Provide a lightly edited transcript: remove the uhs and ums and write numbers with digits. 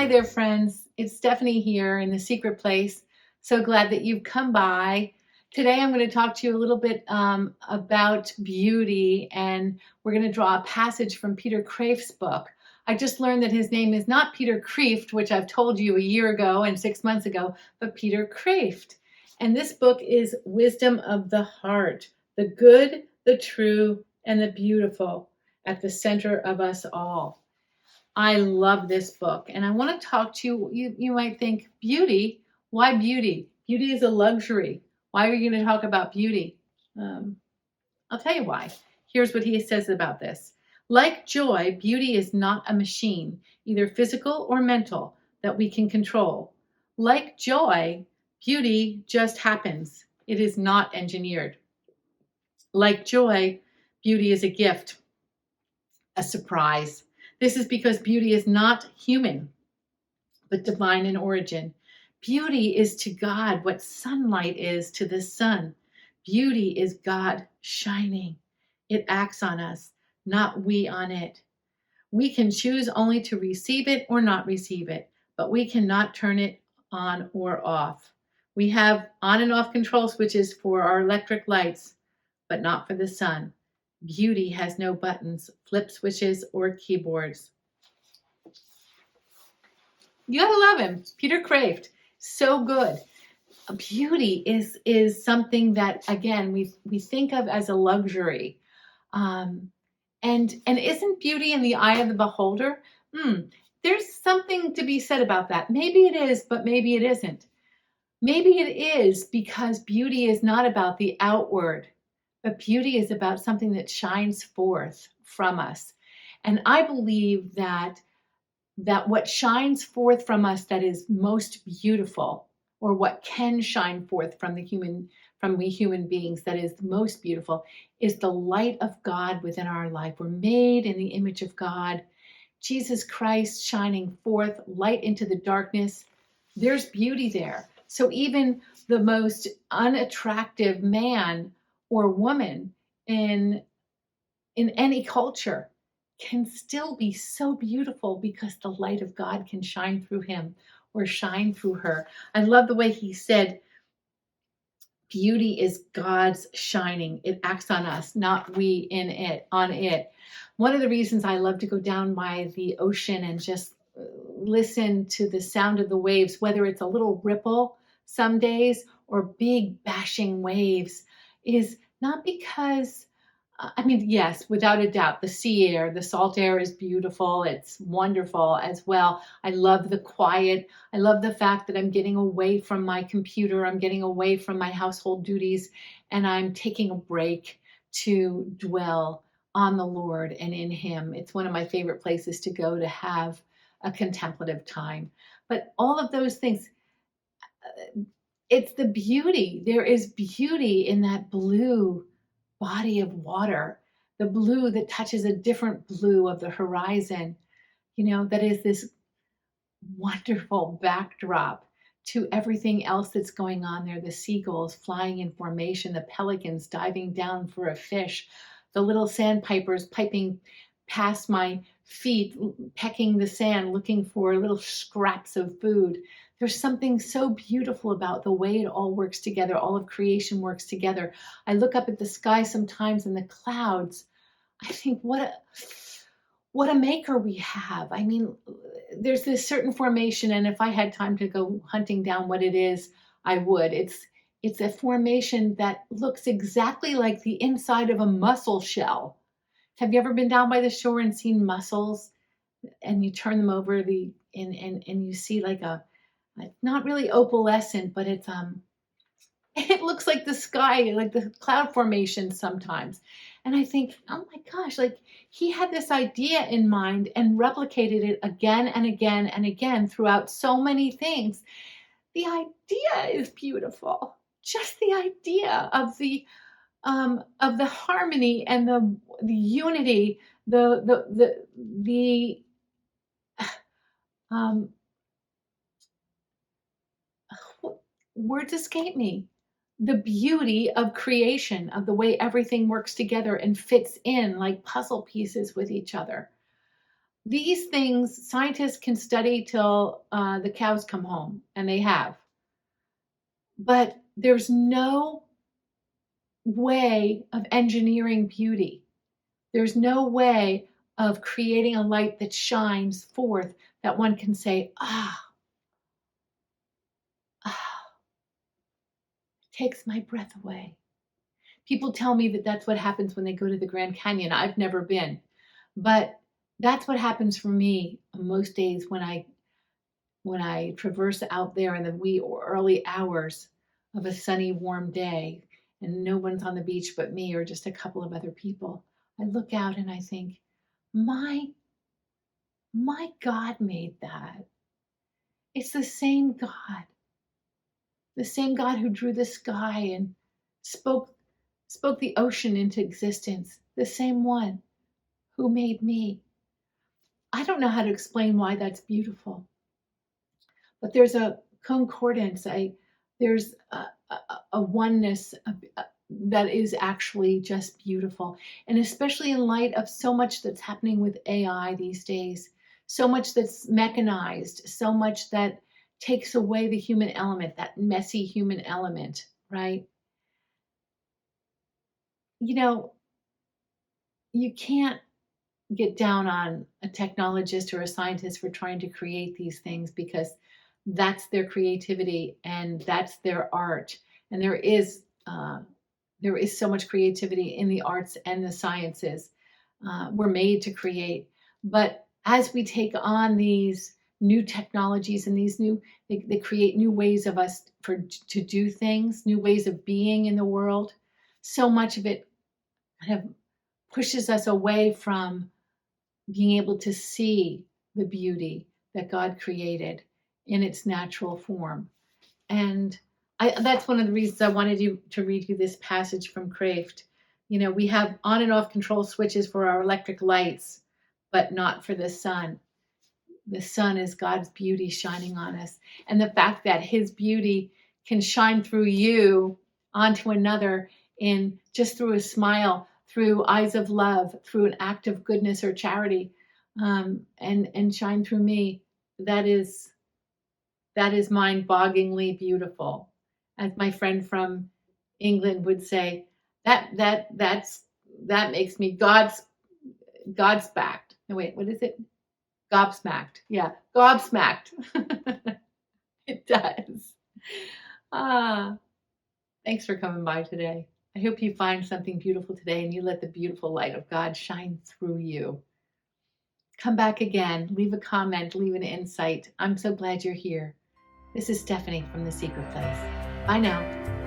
there, friends. It's Stephanie here in the secret place. So glad that you've come by. Today, I'm going to talk to you a little bit about beauty, and we're going to draw a passage from Peter Kreeft's book. I just learned that his name is not Peter Kreeft, which I've told you a year ago and 6 months ago, but Peter Kreeft. And this book is Wisdom of the Heart, the good, the true, and the beautiful at the center of us all. I love this book, and I want to talk to you. You might think, beauty? Why beauty? Beauty is a luxury. Why are you going to talk about beauty? I'll tell you why. Here's what he says about this. Like joy, beauty is not a machine, either physical or mental, that we can control. Like joy, beauty just happens. It is not engineered. Like joy, beauty is a gift, a surprise. This is because beauty is not human, but divine in origin. Beauty is to God what sunlight is to the sun. Beauty is God shining. It acts on us, not we on it. We can choose only to receive it or not receive it, but we cannot turn it on or off. We have on and off control switches for our electric lights, but not for the sun. Beauty has no buttons, flip switches, or keyboards. You gotta love him, Peter Kreeft. So good. Beauty is something that, again, we think of as a luxury. And isn't beauty in the eye of the beholder? There's something to be said about that. Maybe it is, but maybe it isn't. Maybe it is because beauty is not about the outward, but beauty is about something that shines forth from us. And I believe that what shines forth from us that is most beautiful, or what can shine forth from we human beings that is most beautiful, is the light of God within our life. We're made in the image of God. Jesus Christ shining forth light into the darkness. There's beauty there. So even the most unattractive man or woman in any culture can still be so beautiful because the light of God can shine through him or shine through her. I love the way he said, beauty is God's shining. It acts on us, not we on it. One of the reasons I love to go down by the ocean and just listen to the sound of the waves, whether it's a little ripple some days or big bashing waves, is not because yes, without a doubt, the sea air, the salt air is beautiful. It's wonderful as well. I love the quiet. I love the fact that I'm getting away from my computer. I'm getting away from my household duties, and I'm taking a break to dwell on the Lord and in him. It's one of my favorite places to go to have a contemplative time. But all of those things, it's the beauty. There is beauty in that blue body of water, the blue that touches a different blue of the horizon, that is this wonderful backdrop to everything else that's going on there. The seagulls flying in formation, the pelicans diving down for a fish, the little sandpipers piping past my feet, pecking the sand, looking for little scraps of food. There's something so beautiful about the way it all works together. All of creation works together. I look up at the sky sometimes and the clouds. I think, what a maker we have. I mean, there's this certain formation, and if I had time to go hunting down what it is, I would. It's a formation that looks exactly like the inside of a mussel shell. Have you ever been down by the shore and seen mussels, and you turn them over and you see like not really opalescent, but it looks like the sky, like the cloud formation sometimes. And I think, oh my gosh, like he had this idea in mind and replicated it again and again and again throughout so many things. The idea is beautiful. Just the idea of the harmony and the unity, words escape me. The beauty of creation, of the way everything works together and fits in like puzzle pieces with each other. these things scientists can study till the cows come home, and they have. But there's no way of engineering beauty. There's no way of creating a light that shines forth that one can say, ah, takes my breath away. People tell me that that's what happens when they go to the Grand Canyon. I've never been, but that's what happens for me most days when I traverse out there in the wee or early hours of a sunny, warm day, and no one's on the beach but me or just a couple of other people. I look out and I think, my God made that. It's the same God who drew the sky and spoke the ocean into existence, the same one who made me. I don't know how to explain why that's beautiful, but there's a concordance. There's a oneness that is actually just beautiful, and especially in light of so much that's happening with AI these days, so much that's mechanized, so much that takes away the human element, that messy human element, right? You know, you can't get down on a technologist or a scientist for trying to create these things, because that's their creativity and that's their art. And there is so much creativity in the arts and the sciences. We're made to create. But as we take on these new technologies and these they create new ways of us to do things, new ways of being in the world. So much of it kind of pushes us away from being able to see the beauty that God created in its natural form. And that's one of the reasons I wanted to read you this passage from Kreeft. You know, we have on and off control switches for our electric lights, but not for the sun. The sun is God's beauty shining on us. And the fact that his beauty can shine through you onto another in just through a smile, through eyes of love, through an act of goodness or charity, and shine through me. That is mind-bogglingly beautiful. As my friend from England would say, that makes me Godsmacked. No, wait, what is it? Gobsmacked. Yeah, gobsmacked. It does. Thanks for coming by today. I hope you find something beautiful today and you let the beautiful light of God shine through you. Come back again, leave a comment, leave an insight. I'm so glad you're here. This is Stephanie from The Secret Place. Bye now.